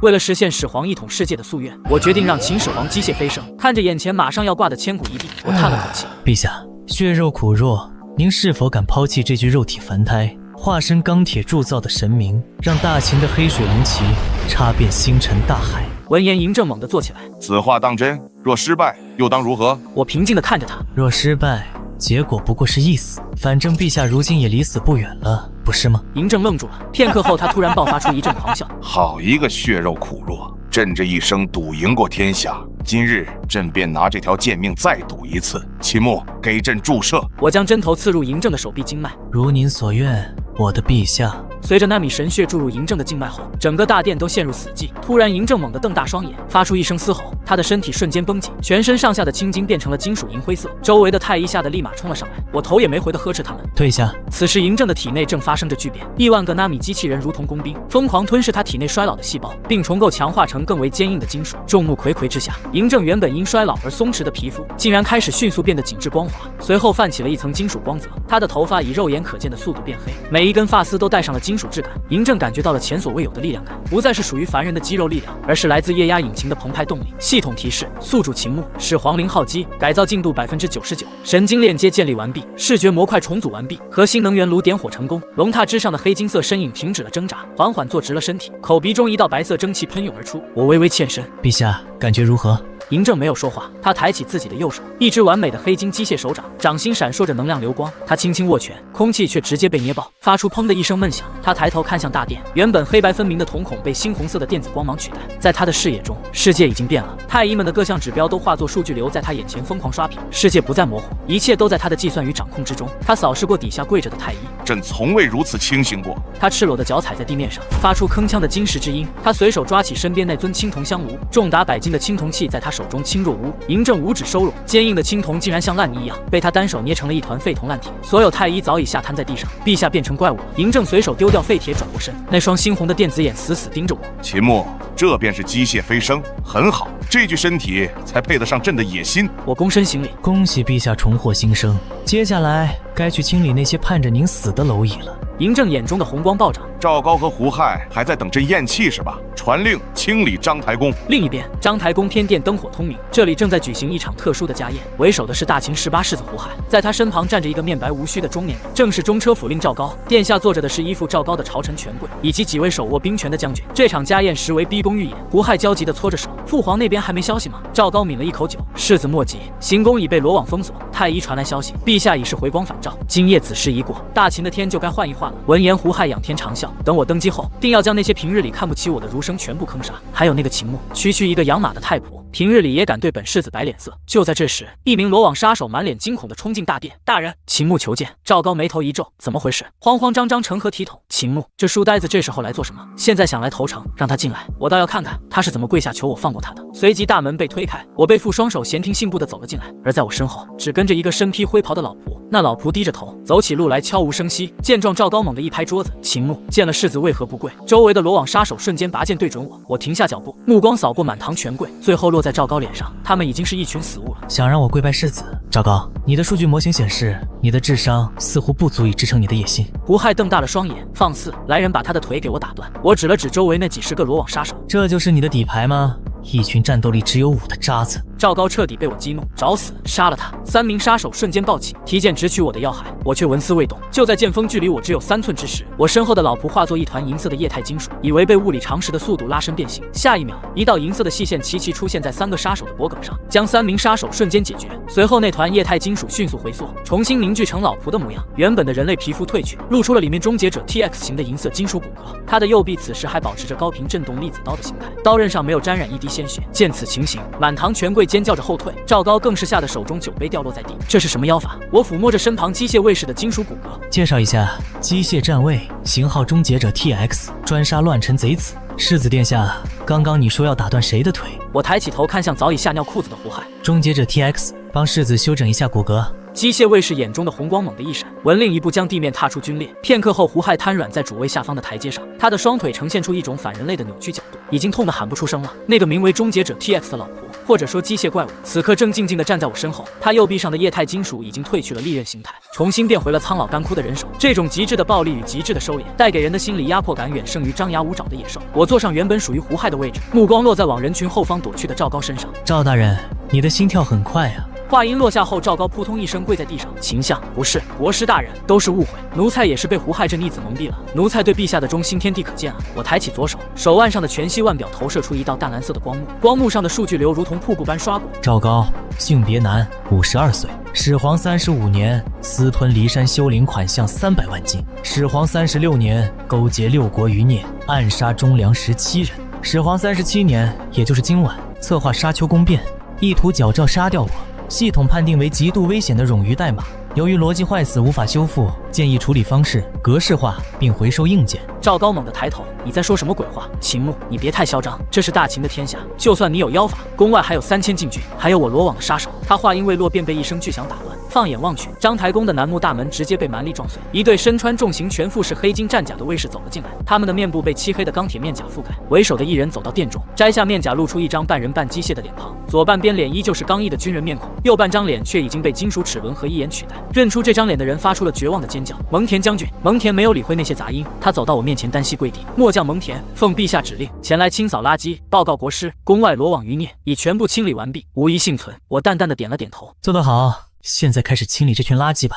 为了实现始皇一统世界的夙愿，我决定让秦始皇机械飞升。看着眼前马上要挂的千古一帝，我叹了口气。陛下，血肉苦弱，您是否敢抛弃这具肉体凡胎，化身钢铁铸造的神明，让大秦的黑水龙旗插遍星辰大海？闻言，嬴政猛地坐起来。此话当真？若失败，又当如何？我平静地看着他。若失败，结果不过是一死。反正陛下如今也离死不远了，不是吗？嬴政愣住了，片刻后，他突然爆发出一阵狂笑。好一个血肉苦弱！朕这一生赌赢过天下，今日朕便拿这条贱命再赌一次。秦牧，给朕注射！我将针头刺入嬴政的手臂经脉。如您所愿，我的陛下。随着那米神血注入嬴政的静脉后，整个大殿都陷入死寂。突然，嬴政猛地瞪大双眼，发出一声嘶吼，他的身体瞬间绷紧，全身上下的青筋变成了金属银灰色。周围的太医吓得立马冲了上来，我头也没回地呵斥他们退下。此时，嬴政的体内正发生着巨变，亿万个纳米机器人如同工兵，疯狂吞噬他体内衰老的细胞，并重构强化成更为坚硬的金属。众目睽睽之下，嬴政原本因衰老而松弛的皮肤，竟然开始迅速变得紧致光滑，随后泛起了一层金属光泽。他的头发以肉眼可见的速度变黑，每一根发丝都带上了金属质感。嬴政感觉到了前所未有的力量感，不再是属于凡人的肌肉力量，而是来自液压引擎的澎湃动力。系统提示：宿主秦牧，始皇0号机改造进度99%，神经链接建立完毕，视觉模块重组完毕，核心能源炉点火成功。龙榻之上的黑金色身影停止了挣扎，缓缓坐直了身体，口鼻中一道白色蒸汽喷涌而出。我微微欠身，陛下感觉如何？嬴政没有说话，他抬起自己的右手，一只完美的黑金机械手掌，掌心闪烁着能量流光。他轻轻握拳，空气却直接被捏爆，发出砰的一声闷响。他抬头看向大殿，原本黑白分明的瞳孔被猩红色的电子光芒取代。在他的视野中，世界已经变了，太医们的各项指标都化作数据流在他眼前疯狂刷屏，世界不再模糊，一切都在他的计算与掌控之中。他扫视过底下跪着的太医，朕从未如此清醒过。他赤裸的脚踩在地面上，发出铿锵的金石之音。他随手抓起身边那尊青铜香炉，重达100斤的青铜器在他手中轻若无物。嬴政五指收拢，坚硬的青铜竟然像烂泥一样被他单手捏成了一团废铜烂铁。所有太医早已吓瘫在地上，陛下变成怪物了。嬴政随手丢掉废铁，转过身，那双猩红的电子眼死死盯着我。秦牧，这便是机械飞升，很好，这具身体才配得上朕的野心。我躬身行礼，恭喜陛下重获新生。接下来该去清理那些盼着您死的蝼蚁了。嬴政眼中的红光暴涨，赵高和胡亥还在等朕咽气是吧？传令清理章台宫。另一边，章台宫天殿灯火通明，这里正在举行一场特殊的家宴，为首的是大秦18世子胡亥，在他身旁站着一个面白无须的中年人，正是中车府令赵高。殿下坐着的是依附赵高的朝臣权贵，以及几位手握兵权的将军。这场家宴实为逼宫预演。胡亥焦急地搓着手，父皇那边还没消息吗？赵高抿了一口酒，世子莫急，行宫已被罗网封锁，太医传来消息，陛下已是回光返照，今夜子时已过，大秦的天就该换一换了。闻言，胡亥仰天长啸，等我登基后，定要将那些平日里看不起我的儒生全部坑杀，还有那个秦牧，区区一个养马的太仆，平日里也敢对本世子摆脸色。就在这时，一名罗网杀手满脸惊恐地冲进大殿，大人，秦牧求见。赵高眉头一皱，怎么回事？慌慌张张成何体统？秦牧，这书呆子这时候来做什么？现在想来投诚，让他进来，我倒要看看他是怎么跪下求我放过他的。随即大门被推开，我被父双手闲庭信步地走了进来，而在我身后只跟着一个身披灰袍的老仆。那老仆低着头走起路来悄无声息。见状，赵高猛地一拍桌子，秦牧，见了世子为何不跪？周围的罗网杀手瞬间拔剑对准我，我停下脚步，目光扫过满堂权贵，最后落在赵高脸上，他们已经是一群死物了。想让我跪拜世子？赵高，你的数据模型显示，你的智商似乎不足以支撑你的野心。胡亥瞪大了双眼，放肆！来人，把他的腿给我打断！我指了指周围那几十个罗网杀手，这就是你的底牌吗？一群战斗力只有5的渣子。赵高彻底被我激怒，找死！杀了他！3名杀手瞬间暴起，提剑直取我的要害，我却纹丝未动。就在剑锋距离我只有3寸之时，我身后的老仆化作一团银色的液态金属，以违背物理常识的速度拉伸变形。下一秒，一道银色的细线齐齐出现在3个杀手的脖颈上，将3名杀手瞬间解决。随后，那团液态金属迅速回缩，重新凝聚成老仆的模样。原本的人类皮肤褪去，露出了里面终结者 TX 型的银色金属骨骼。他的右臂此时还保持着高频震动粒子刀的形态，刀刃上没有沾染一滴鲜血。见此情形，满堂权贵尖叫着后退。赵高更是吓得手中酒杯掉落在地，这是什么妖法？我抚摸着身旁机械卫士的金属骨骼，介绍一下，机械站卫，型号终结者 TX， 专杀乱臣贼子。世子殿下，刚刚你说要打断谁的腿？我抬起头看向早已吓尿裤子的胡亥。终结者 TX， 帮世子修整一下骨骼。机械卫士眼中的红光猛地一闪，闻令一步将地面踏出军列。片刻后，胡亥瘫软在主位下方的台阶上，他的双腿呈现出一种反人类的扭曲角度，已经痛得喊不出声了。那个名为终结者 TX 的老仆或者说机械怪物，此刻正静静地站在我身后。他右臂上的液态金属已经褪去了利刃形态，重新变回了苍老干枯的人手。这种极致的暴力与极致的收敛，带给人的心理压迫感远胜于张牙舞爪的野兽。我坐上原本属于胡亥的位置，目光落在往人群后方躲去的赵高身上。赵大人，你的心跳很快啊。话音落下后，赵高扑通一声跪在地上。秦相，不是国师大人，都是误会。奴才也是被胡亥这逆子蒙蔽了。奴才对陛下的忠心天地可见啊！我抬起左手，手腕上的全息腕表投射出一道淡蓝色的光幕，光幕上的数据流如同瀑布般刷过。赵高，性别男，52岁，始皇35年私吞骊山修陵款项300万金，始皇36年勾结6国余孽，暗杀忠良17人，始皇37年，也就是今晚，策划沙丘宫变，意图矫诏杀掉我。系统判定为极度危险的冗余代码，由于逻辑坏死无法修复，建议处理方式格式化并回收硬件。赵高猛地抬头，你在说什么鬼话？秦牧，你别太嚣张，这是大秦的天下，就算你有妖法，宫外还有3000禁军，还有我罗网的杀手。他话音未落，便被一声巨响打断。放眼望去，章台宫的楠木大门直接被蛮力撞碎，一队身穿重型全副式黑金战甲的卫士走了进来，他们的面部被漆黑的钢铁面甲覆盖。为首的一人走到殿中，摘下面甲，露出一张半人半机械的脸庞，左半边脸依旧是刚毅的军人面孔，右半张脸却已经被金属齿轮和一眼取代。认出这张脸的人发出了绝望的尖叫：蒙恬将军！蒙恬没有理会那些杂音，他走到我面前，单膝跪地：末将蒙恬，奉陛下指令，前来清扫垃圾，报告国师，宫外罗网余孽已全部清理完毕，无一幸存。我淡淡的点了点头，做得好，现在开始清理这群垃圾吧。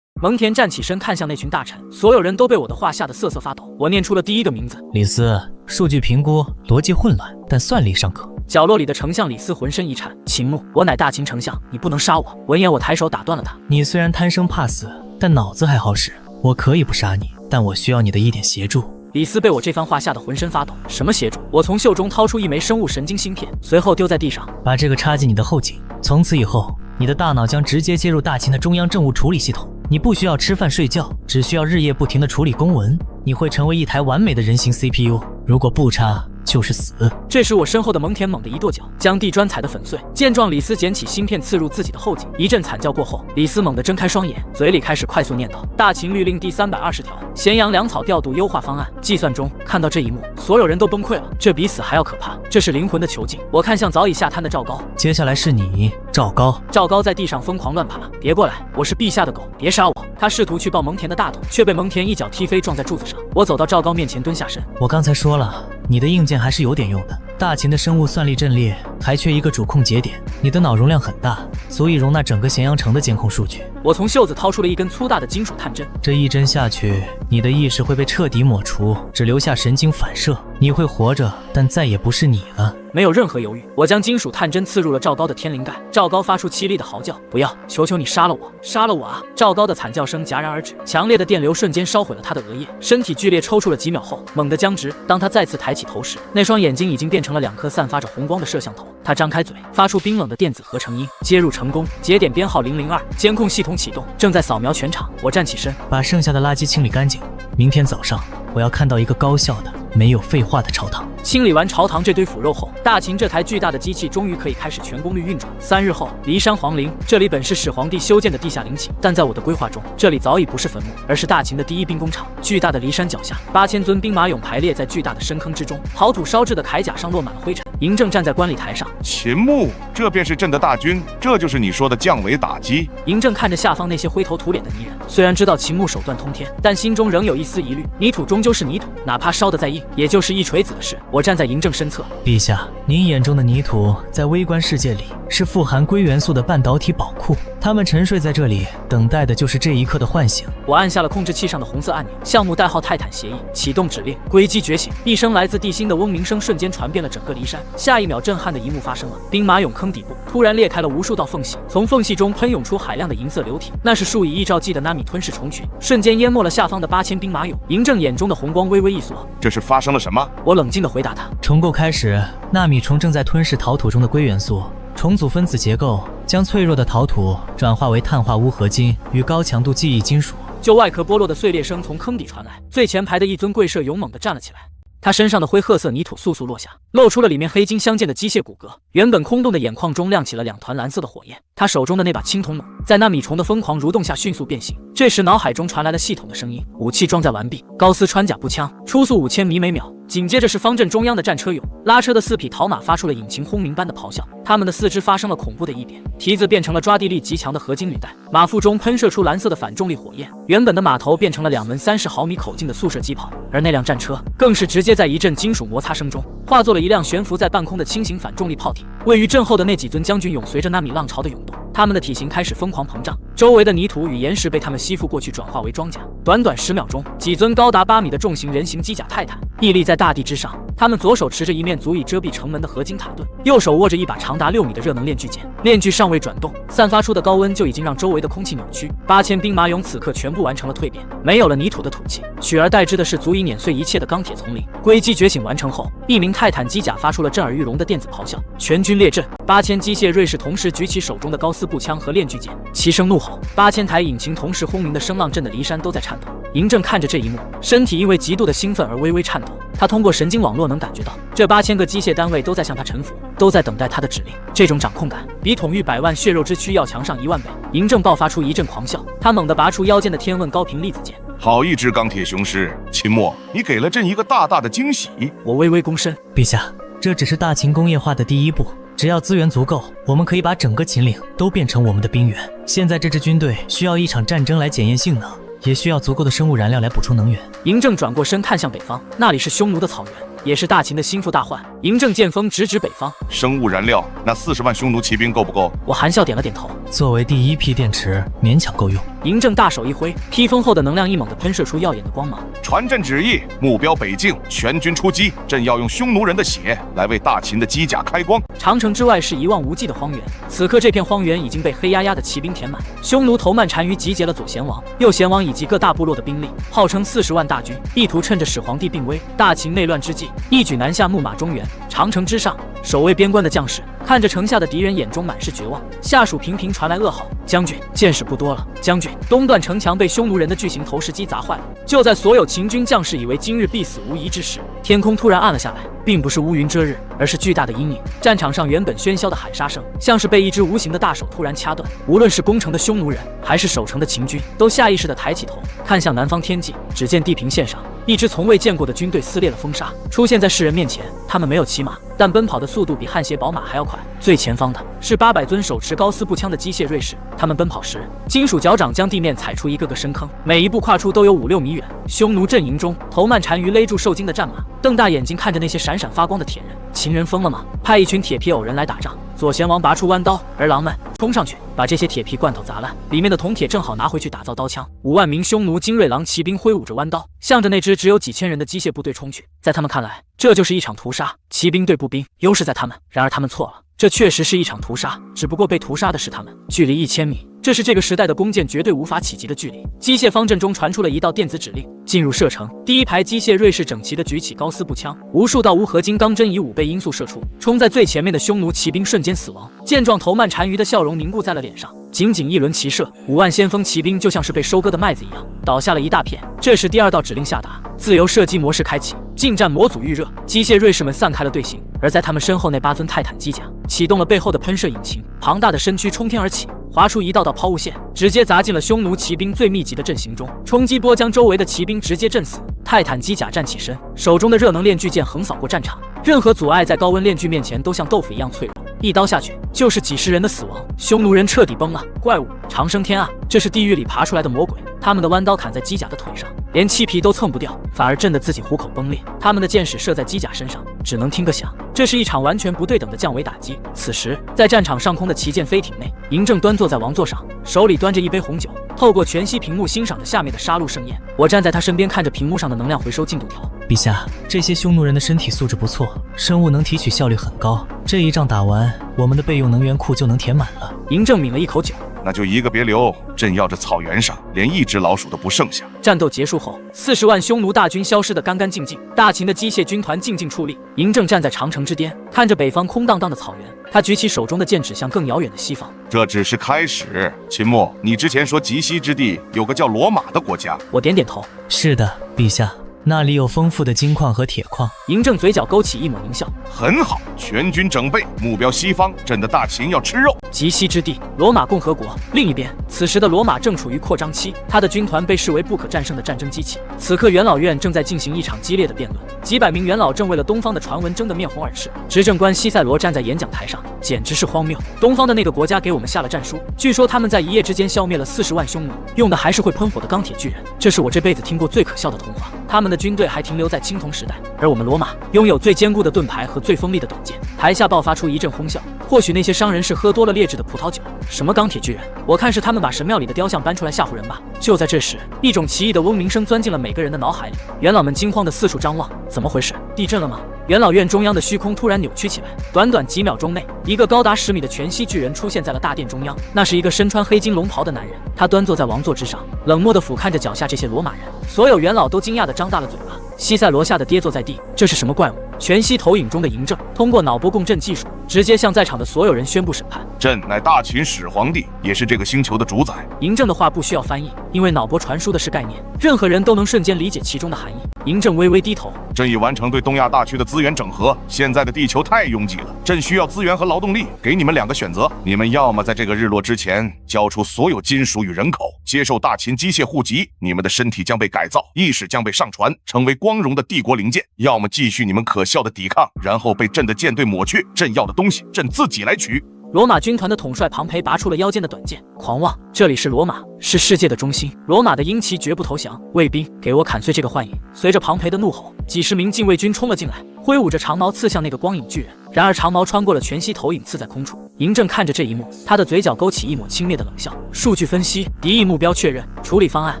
蒙恬站起身，看向那群大臣，所有人都被我的话吓得瑟瑟发抖。我念出了第一个名字：李斯。数据评估逻辑混乱，但算力尚可。角落里的丞相李斯浑身一颤：秦牧，我乃大秦丞相，你不能杀我。闻言，我抬手打断了他：你虽然贪生怕死，但脑子还好使。我可以不杀你，但我需要你的一点协助。李斯被我这番话吓得浑身发抖。什么协助？我从袖中掏出一枚生物神经芯片，随后丢在地上。把这个插进你的后颈，从此以后，你的大脑将直接接入大秦的中央政务处理系统。你不需要吃饭睡觉，只需要日夜不停地处理公文。你会成为一台完美的人形 CPU。如果不插，就是死。这时我身后的蒙恬猛地一跺脚，将地砖踩得粉碎。见状，李斯捡起芯片刺入自己的后颈，一阵惨叫过后，李斯猛地睁开双眼，嘴里开始快速念叨：大秦律令第320条，咸阳粮草调度优化方案。计算中。看到这一幕，所有人都崩溃了，这比死还要可怕，这是灵魂的囚禁。我看向早已下瘫的赵高，接下来是你，赵高。赵高在地上疯狂乱爬，别过来，我是陛下的狗，别杀我。他试图去抱蒙恬的大腿，却被蒙恬一脚踢飞，撞在柱子上。我走到赵高面前，蹲下身。我刚才说了，你的硬件还是有点用的。大秦的生物算力阵列还缺一个主控节点，你的脑容量很大，足以容纳整个咸阳城的监控数据。我从袖子掏出了一根粗大的金属探针，这一针下去，你的意识会被彻底抹除，只留下神经反射，你会活着，但再也不是你了。没有任何犹豫，我将金属探针刺入了赵高的天灵盖。赵高发出凄厉的嚎叫：不要，求求你杀了我，杀了我啊！赵高的惨叫声戛然而止，强烈的电流瞬间烧毁了他的额叶，身体剧烈抽搐了几秒后，猛地僵直。当他再次抬起头时，那双眼睛已经变成了2颗散发着红光的摄像头。他张开嘴，发出冰冷的电子合成音：接入成功，节点编号002，监控系统启动，正在扫描全场。我站起身，把剩下的垃圾清理干净。明天早上，我要看到一个高效的、没有废话的朝堂。清理完朝堂这堆腐肉后，大秦这台巨大的机器终于可以开始全功率运转。3日后，骊山皇陵，这里本是始皇帝修建的地下陵寝，但在我的规划中，这里早已不是坟墓，而是大秦的第一兵工厂。巨大的骊山脚下，8000尊兵马俑排列在巨大的深坑之中，陶土烧制的铠甲上落满了灰尘。嬴政站在观礼台上，秦牧，这便是朕的大军，这就是你说的降维打击。嬴政看着下方那些灰头土脸的泥人，虽然知道秦牧手段通天，但心中仍有一丝疑虑。泥土终究是泥土，哪怕烧得再硬，也就是一锤子的事。我站在嬴政身侧，陛下，您眼中的泥土在微观世界里是富含硅元素的半导体宝库，它们沉睡在这里，等待的就是这一刻的唤醒。我按下了控制器上的红色按钮，项目代号泰坦协议，启动指令，硅基觉醒。一声来自地心的嗡鸣声瞬间传遍了整个骊山。下一秒，震撼的一幕发生了，兵马俑坑底部突然裂开了无数道缝隙，从缝隙中喷涌出海量的银色流体，那是数以亿兆计的纳米吞噬虫群，瞬间淹没了下方的8000兵马俑。嬴政眼中的红光微微一缩，这是发生了什么？我冷静地回答他，重构开始，纳米虫正在吞噬陶土中的硅元素，重组分子结构，将脆弱的陶土转化为碳化钨合金与高强度记忆金属。就外壳剥落的碎裂声从坑底传来，最前排的一尊贵社勇猛地站了起来。他身上的灰褐色泥土簌簌落下，露出了里面黑金相间的机械骨骼。原本空洞的眼眶中亮起了2团蓝色的火焰。他手中的那把青铜弩，在那米虫的疯狂蠕动下迅速变形。这时脑海中传来了系统的声音：武器装载完毕，高斯穿甲步枪，初速5000米每秒。紧接着是方阵中央的战车俑，拉车的4匹陶马发出了引擎轰鸣般的咆哮，它们的四肢发生了恐怖的异变，蹄子变成了抓地力极强的合金履带，马腹中喷射出蓝色的反重力火焰，原本的马头变成了2门30毫米口径的速射机炮，而那辆战车更是直接在一阵金属摩擦声中，化作了一辆悬浮在半空的轻型反重力炮艇。位于阵后的那几尊将军俑随着那米浪潮的涌动，他们的体型开始疯狂膨胀，周围的泥土与岩石被他们吸附过去，转化为装甲。短短10秒钟，几尊高达8米的重型人形机甲泰坦屹立在大地之上，他们左手持着一面足以遮蔽城门的合金塔盾，右手握着一把长达6米的热能链锯剑，链锯尚未转动，散发出的高温就已经让周围的空气扭曲。8000兵马俑此刻全部完成了蜕变，没有了泥土的土气，取而代之的是足以碾碎一切的钢铁丛林。硅基觉醒完成后，一名泰坦机甲发出了震耳欲聋的电子咆哮，全军列阵。8000机械锐士同时举起手中的高斯步枪和链锯剑，齐声怒吼。8000台引擎同时轰鸣的声浪震得骊山都在颤抖。嬴政看着这一幕，身体因为极度的兴奋而微微颤抖。他通过神经网络能感觉到，这8000个机械单位都在向他臣服，都在等待他的指令。这种掌控感比统御100万血肉之躯要强上1万倍。嬴政爆发出一阵狂笑，他猛地拔出腰间的天问高频粒子剑。好一只钢铁雄狮，秦墨，你给了朕一个大大的惊喜。我微微躬身，陛下，这只是大秦工业化的第一步。只要资源足够，我们可以把整个秦岭都变成我们的兵源。现在这支军队需要一场战争来检验性能，也需要足够的生物燃料来补充能源。嬴政转过身看向北方，那里是匈奴的草原，也是大秦的心腹大患。嬴政剑锋直指北方，生物燃料，那40万匈奴骑兵够不够？我含笑点了点头。作为第一批电池，勉强够用。嬴政大手一挥，披风后的能量一猛地喷射出耀眼的光芒。传朕旨意，目标北境，全军出击。朕要用匈奴人的血来为大秦的机甲开光。长城之外是一望无际的荒原，此刻这片荒原已经被黑压压的骑兵填满。匈奴头曼单于集结了左贤王、右贤王以及各大部落的兵力，号称40万大军，意图趁着始皇帝病危、大秦内乱之际，一举南下木马中原。长城之上，守卫边关的将士看着城下的敌人，眼中满是绝望。下属频频传来噩耗：将军，箭矢不多了。将军，东段城墙被匈奴人的巨型投石机砸坏了。就在所有秦军将士以为今日必死无疑之时，天空突然暗了下来，并不是乌云遮日，而是巨大的阴影。战场上原本喧嚣的喊杀声，像是被一只无形的大手突然掐断。无论是攻城的匈奴人，还是守城的秦军，都下意识地抬起头，看向南方天际。只见地平线上，一支从未见过的军队撕裂了风沙，出现在世人面前。他们没有骑马，但奔跑的速度比汗血宝马还要快。最前方的是800尊手持高斯步枪的机械锐士，他们奔跑时，金属脚掌将地面踩出一个个深坑，每一步跨出都有5-6米远。匈奴阵营中，头曼单于勒住受惊的战马，瞪大眼睛看着那些闪闪发光的铁人。秦人疯了吗？派一群铁皮偶人来打仗。左贤王拔出弯刀，儿郎们冲上去，把这些铁皮罐头砸烂，里面的铜铁正好拿回去打造刀枪。5万名匈奴精锐狼骑兵挥舞着弯刀，向着那支只有几千人的机械部队冲去。在他们看来，这就是一场屠杀，骑兵对步兵，优势在他们。然而他们错了，这确实是一场屠杀，只不过被屠杀的是他们。距离1000米，这是这个时代的弓箭绝对无法企及的距离。机械方阵中传出了一道电子指令：进入射程。第一排机械锐士整齐地举起高斯步枪，无数道无合金钢针以5倍音速射出，冲在最前面的匈奴骑兵瞬间死亡。见状，头曼单于的笑容凝固在了脸上。仅仅一轮齐射，5万先锋骑兵就像是被收割的麦子一样，倒下了一大片。这时第2道指令下达，自由射击模式开启，近战模组预热。机械锐士们散开了队形，而在他们身后那8尊泰坦机甲启动了背后的喷射引擎，庞大的身躯冲天而起，划出一道道抛物线，直接砸进了匈奴骑兵最密集的阵型中。冲击波将周围的骑兵直接震死。泰坦机甲站起身，手中的热能链锯剑横扫过战场，任何阻碍在高温链锯面前都像豆腐一样脆弱，一刀下去就是几十人的死亡。匈奴人彻底崩了。怪物长生天啊，这是地狱里爬出来的魔鬼。他们的弯刀砍在机甲的腿上，连漆皮都蹭不掉，反而震得自己虎口崩裂。他们的箭矢射在机甲身上，只能听个响。这是一场完全不对等的降维打击。此时，在战场上空的旗舰飞艇内，嬴政端坐在王座上，手里端着一杯红酒，透过全息屏幕欣赏着下面的杀戮盛宴。我站在他身边，看着屏幕上的能量回收进度条。陛下，这些匈奴人的身体素质不错，生物能提取效率很高。这一仗打完，我们的备用能源库就能填满了。嬴政抿了一口酒，那就一个别留，朕要这草原上连一只老鼠都不剩下。战斗结束后，40万匈奴大军消失得干干净净，大秦的机械军团静静矗立。嬴政站在长城之巅，看着北方空荡荡的草原，他举起手中的剑，指向更遥远的西方。这只是开始。秦墨，你之前说极西之地有个叫罗马的国家。我点点头。是的，陛下，那里有丰富的金矿和铁矿。嬴政嘴角勾起一抹狞笑。很好，全军整备，目标西方，朕的大秦要吃肉。极西之地，罗马共和国。另一边，此时的罗马正处于扩张期，他的军团被视为不可战胜的战争机器。此刻，元老院正在进行一场激烈的辩论，几百名元老正为了东方的传闻争得面红耳赤。执政官西塞罗站在演讲台上，简直是荒谬。东方的那个国家给我们下了战书，据说他们在一夜之间消灭了40万匈奴，用的还是会喷火的钢铁巨人。这是我这辈子听过最可笑的童话。他们的军队还停留在青铜时代，而我们罗马拥有最坚固的盾牌和最锋利的短剑。台下爆发出一阵哄笑。或许那些商人是喝多了劣质的葡萄酒。什么钢铁巨人？我看是他们把神庙里的雕像搬出来吓唬人吧。就在这时，一种奇异的嗡鸣声钻进了每个人的脑海里。元老们惊慌地四处张望，怎么回事？地震了吗？元老院中央的虚空突然扭曲起来，短短几秒钟内，一个高达10米的全息巨人出现在了大殿中央。那是一个身穿黑金龙袍的男人，他端坐在王座之上，冷漠地俯瞰着脚下这些罗马人。所有元老都惊讶地张大了嘴巴。西塞罗吓得跌坐在地，这是什么怪物？全息投影中的嬴政通过脑波共振技术，直接向在场的所有人宣布审判。朕乃大秦始皇帝，也是这个星球的主宰。嬴政的话不需要翻译，因为脑波传输的是概念，任何人都能瞬间理解其中的含义。嬴政微微低头，朕已完成对东亚大区的资源整合，现在的地球太拥挤了，朕需要资源和劳动力，给你们2个选择，你们要么在这个日落之前交出所有金属与人口，接受大秦机械户籍，你们的身体将被改造，意识将被上传，成为光荣的帝国零件；要么继续你们可笑的抵抗，然后被朕的舰队抹去，朕要的东西朕自己来取。罗马军团的统帅庞培拔出了腰间的短剑，狂妄！这里是罗马，是世界的中心，罗马的鹰旗绝不投降！卫兵，给我砍碎这个幻影！随着庞培的怒吼，几十名禁卫军冲了进来，挥舞着长矛刺向那个光影巨人。然而长矛穿过了全息投影，刺在空处。嬴政看着这一幕，他的嘴角勾起一抹轻蔑的冷笑。数据分析，敌意目标确认，处理方案：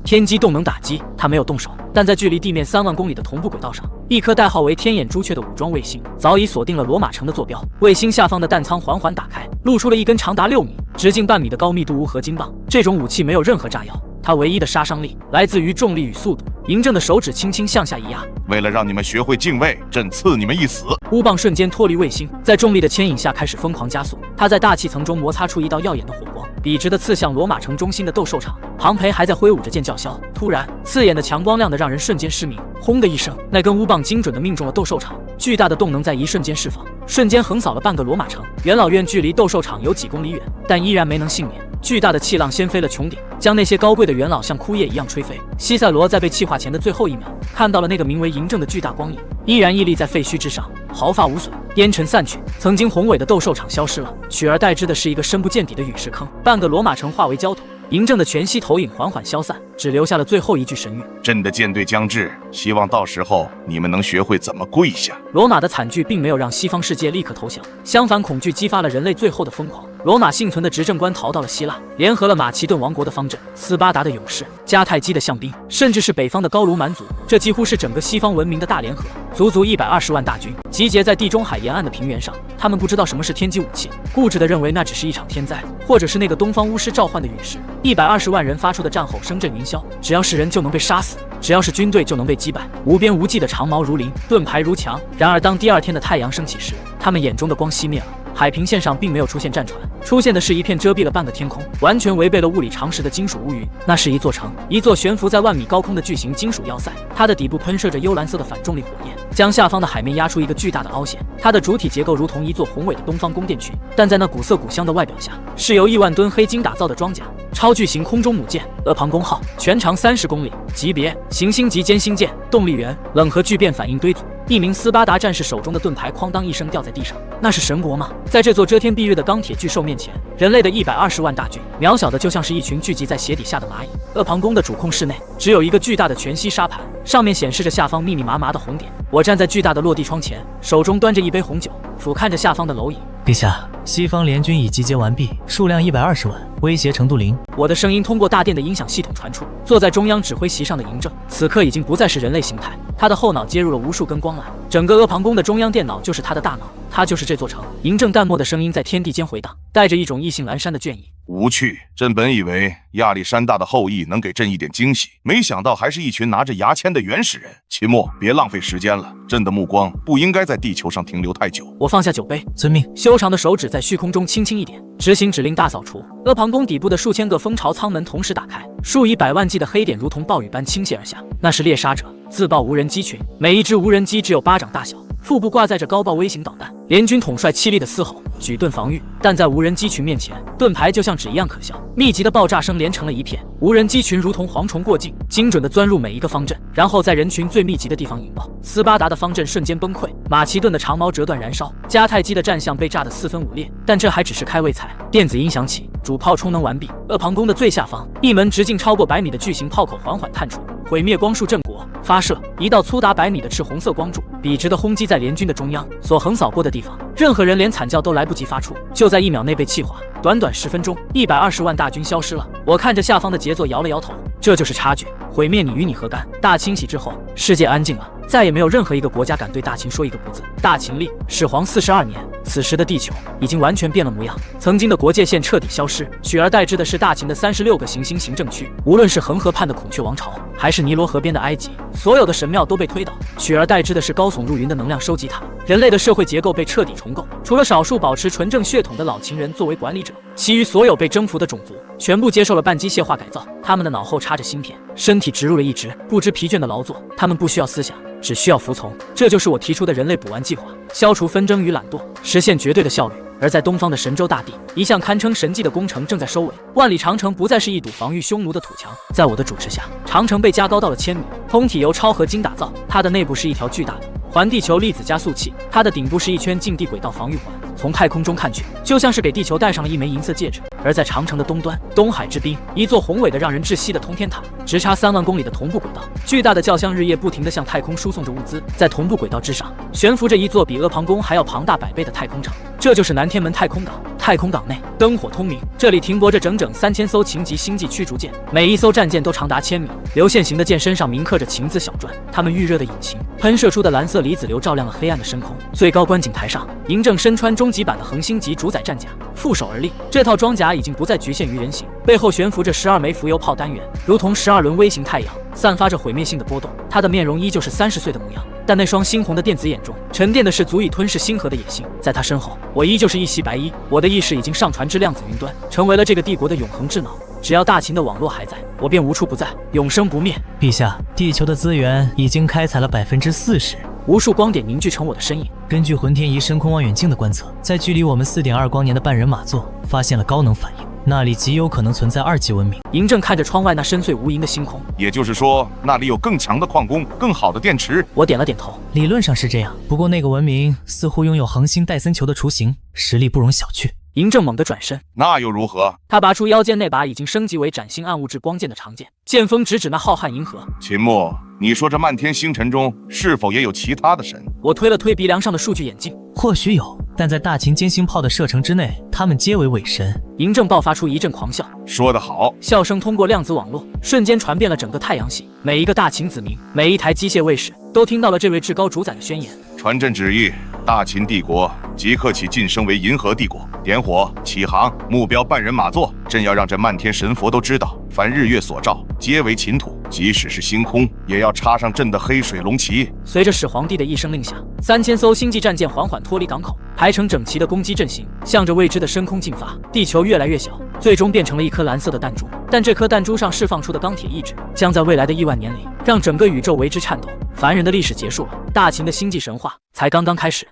天基动能打击。他没有动手，但在距离地面3万公里的同步轨道上，一颗代号为天眼朱雀的武装卫星早已锁定了罗马城的坐标。卫星下方的弹舱缓缓打开，露出了一根长达6米、直径半米的高密度钨合金棒。这种武器没有任何炸药，它唯一的杀伤力来自于重力与速度。嬴政的手指轻轻向下一压，为了让你们学会敬畏，朕赐你们一死。钨棒瞬间脱离卫星，在重力的牵引下开始疯狂加速。它在大气层中摩擦出一道耀眼的火光，笔直地刺向罗马城中心的斗兽场。庞培还在挥舞着剑叫嚣，突然，刺眼的强光亮得让人瞬间失明。轰的一声，那根钨棒精准地命中了斗兽场，巨大的动能在一瞬间释放，瞬间横扫了半个罗马城。元老院距离斗兽场有几公里远，但依然没能幸免。巨大的气浪掀飞了穹顶，将那些高贵的元老像枯叶一样吹飞。西塞罗在被气化前的最后1秒，看到了那个名为嬴政的巨大光影，依然屹立在废墟之上，毫发无损。烟尘散去，曾经宏伟的斗兽场消失了，取而代之的是一个深不见底的陨石坑，半个罗马城化为焦土。嬴政的全息投影缓缓消散，只留下了最后一句神谕：朕的舰队将至，希望到时候你们能学会怎么跪下。罗马的惨剧并没有让西方世界立刻投降，相反，恐惧激发了人类最后的疯狂。罗马幸存的执政官逃到了希腊，联合了马其顿王国的方阵、斯巴达的勇士、迦太基的象兵，甚至是北方的高卢蛮族。这几乎是整个西方文明的大联合，足足120万大军集结在地中海沿岸的平原上。他们不知道什么是天基武器，固执地认为那只是一场天灾，或者是那个东方巫师召唤的陨石。120万人发出的战吼声震云霄，只要是人就能被杀死，只要是军队就能被击败。无边无际的长矛如林，盾牌如墙。然而当第2天的太阳升起时，他们眼中的光熄灭了。海平线上并没有出现战船，出现的是一片遮蔽了半个天空，完全违背了物理常识的金属乌云。那是一座城，一座悬浮在万米高空的巨型金属要塞，它的底部喷射着幽蓝色的反重力火焰，将下方的海面压出一个巨大的凹陷。它的主体结构如同一座宏伟的东方宫殿群，但在那古色古香的外表下，是由1万吨黑金打造的装甲。超巨型空中母舰阿庞公号，全长30公里，级别行星级歼星舰，动力源冷核聚变反应堆组。一名斯巴达战士手中的盾牌哐当一声掉在地上，那是神国吗？在这座遮天蔽日的钢铁巨兽面前，人类的120万大军渺小的就像是一群聚集在鞋底下的蚂蚁。阿庞宫的主控室内只有一个巨大的全息沙盘，上面显示着下方密密麻麻的红点。我站在巨大的落地窗前，手中端着一杯红酒，俯瞰着下方的蝼蚁。陛下，西方联军已集结完毕，数量120万，威胁程度0。我的声音通过大殿的音响系统传出。坐在中央指挥席上的嬴政，此刻已经不再是人类形态，他的后脑接入了无数根光缆，整个阿庞宫的中央电脑就是他的大脑，他就是这座城。嬴政淡漠的声音在天地间回荡，带着一种意兴阑珊的倦意。无趣，朕本以为亚历山大的后裔能给朕一点惊喜，没想到还是一群拿着牙签的原始人。秦末，别浪费时间了，朕的目光不应该在地球上停留太久。我放下酒杯，遵命。修长的手指在虚空中轻轻一点，执行指令大扫除。阿庞宫底部的数千个蜂巢舱门同时打开，数以百万计的黑点如同暴雨般倾泻而下，那是猎杀者自爆无人机群，每一只无人机只有巴掌大小，腹部挂载着高爆微型导弹。联军统帅凄厉的嘶吼，举盾防御，但在无人机群面前，盾牌就像纸一样可笑。密集的爆炸声连成了一片，无人机群如同蝗虫过境，精准地钻入每一个方阵，然后在人群最密集的地方引爆。斯巴达的方阵瞬间崩溃，马其顿的长矛折断燃烧，迦太基的战象被炸得四分五裂。但这还只是开胃菜。电子音响起，主炮充能完毕。阿房宫的最下方，一门直径超过100米的巨型炮口缓缓探出，毁灭光束震国发射，一道粗达100米的赤红色光柱笔直地轰击在联军的中央所横扫过的地方，任何人连惨叫都来不及发出，就在1秒内被气化。短短10分钟，120万大军消失了。我看着下方的杰作摇了摇头，这就是差距。毁灭你与你何干？大清洗之后，世界安静了，再也没有任何一个国家敢对大秦说一个不字。大秦历始皇42年，此时的地球已经完全变了模样，曾经的国界线彻底消失，取而代之的是大秦的36个行星行政区。无论是恒河畔的孔雀王朝，还是尼罗河边的埃及，所有的神庙都被推倒，取而代之的是高耸入云的能量收集塔。人类的社会结构被彻底重构，除了少数保持纯正血统的老秦人作为管理者，其余所有被征服的种族全部接受了半机械化改造，他们的脑后插着芯片，身体植入了一直不知疲倦的劳作，他们不需要思想，只需要服从。这就是我提出的人类补完计划，消除纷争与懒惰，实现绝对的效率。而在东方的神州大地，一项堪称神迹的工程正在收尾，万里长城不再是一堵防御匈奴的土墙，在我的主持下，长城被加高到了1000米，通体由超合金打造，它的内部是一条巨大的环地球粒子加速器，它的顶部是一圈近地轨道防御环，从太空中看去，就像是给地球戴上了一枚银色戒指。而在长城的东端，东海之滨，一座宏伟的让人窒息的通天塔，直插3万公里的同步轨道，巨大的轿厢日夜不停地向太空输送着物资。在同步轨道之上，悬浮着一座比阿房宫还要庞大100倍的太空城，这就是南天门太空港。太空港内灯火通明，这里停泊着整整3000艘秦级星际驱逐舰，每一艘战舰都长达1000米，流线型的舰身上铭刻着秦字小篆，它们预热的引擎喷射出的蓝色离子流照亮了黑暗的深空。最高观景台上，嬴政身穿终极版的恒星级主宰战甲，负手而立，这套装甲已经不再局限于人形，背后悬浮着12枚浮游炮单元，如同12轮微型太阳，散发着毁灭性的波动。他的面容依旧是30岁的模样，但那双猩红的电子眼中沉淀的是足以吞噬星河的野心。在他身后，我依旧是一袭白衣，我的意识已经上传至量子云端，成为了这个帝国的永恒智脑。只要大秦的网络还在，我便无处不在，永生不灭。陛下，地球的资源已经开采了40%。无数光点凝聚成我的身影。根据浑天仪深空望远镜的观测，在距离我们4.2光年的半人马座发现了高能反应，那里极有可能存在2级文明。嬴政看着窗外那深邃无垠的星空，也就是说，那里有更强的矿工，更好的电池。我点了点头。理论上是这样，不过那个文明似乎拥有恒星戴森球的雏形，实力不容小觑。嬴政猛地转身，那又如何？他拔出腰间那把已经升级为崭新暗物质光剑的长剑，剑锋直指那浩瀚银河。秦牧，你说这漫天星辰中是否也有其他的神？我推了推鼻梁上的数据眼镜，或许有，但在大秦坚星炮的射程之内，他们皆为伪神。嬴政爆发出一阵狂笑，说得好！笑声通过量子网络，瞬间传遍了整个太阳系，每一个大秦子民，每一台机械卫士都听到了这位至高主宰的宣言。传朕旨意，大秦帝国即刻起晋升为银河帝国，点火起航，目标半人马座。朕要让这漫天神佛都知道，凡日月所照，皆为秦土，即使是星空，也要插上朕的黑水龙旗。随着始皇帝的一声令下，3000艘星际战舰缓缓脱离港口，排成整齐的攻击阵型，向着未知的深空进发。地球越来越小，最终变成了一颗蓝色的弹珠，但这颗弹珠上释放出的钢铁意志，将在未来的亿万年里，让整个宇宙为之颤抖。凡人的历史结束了，大秦的星际神话才刚刚开始。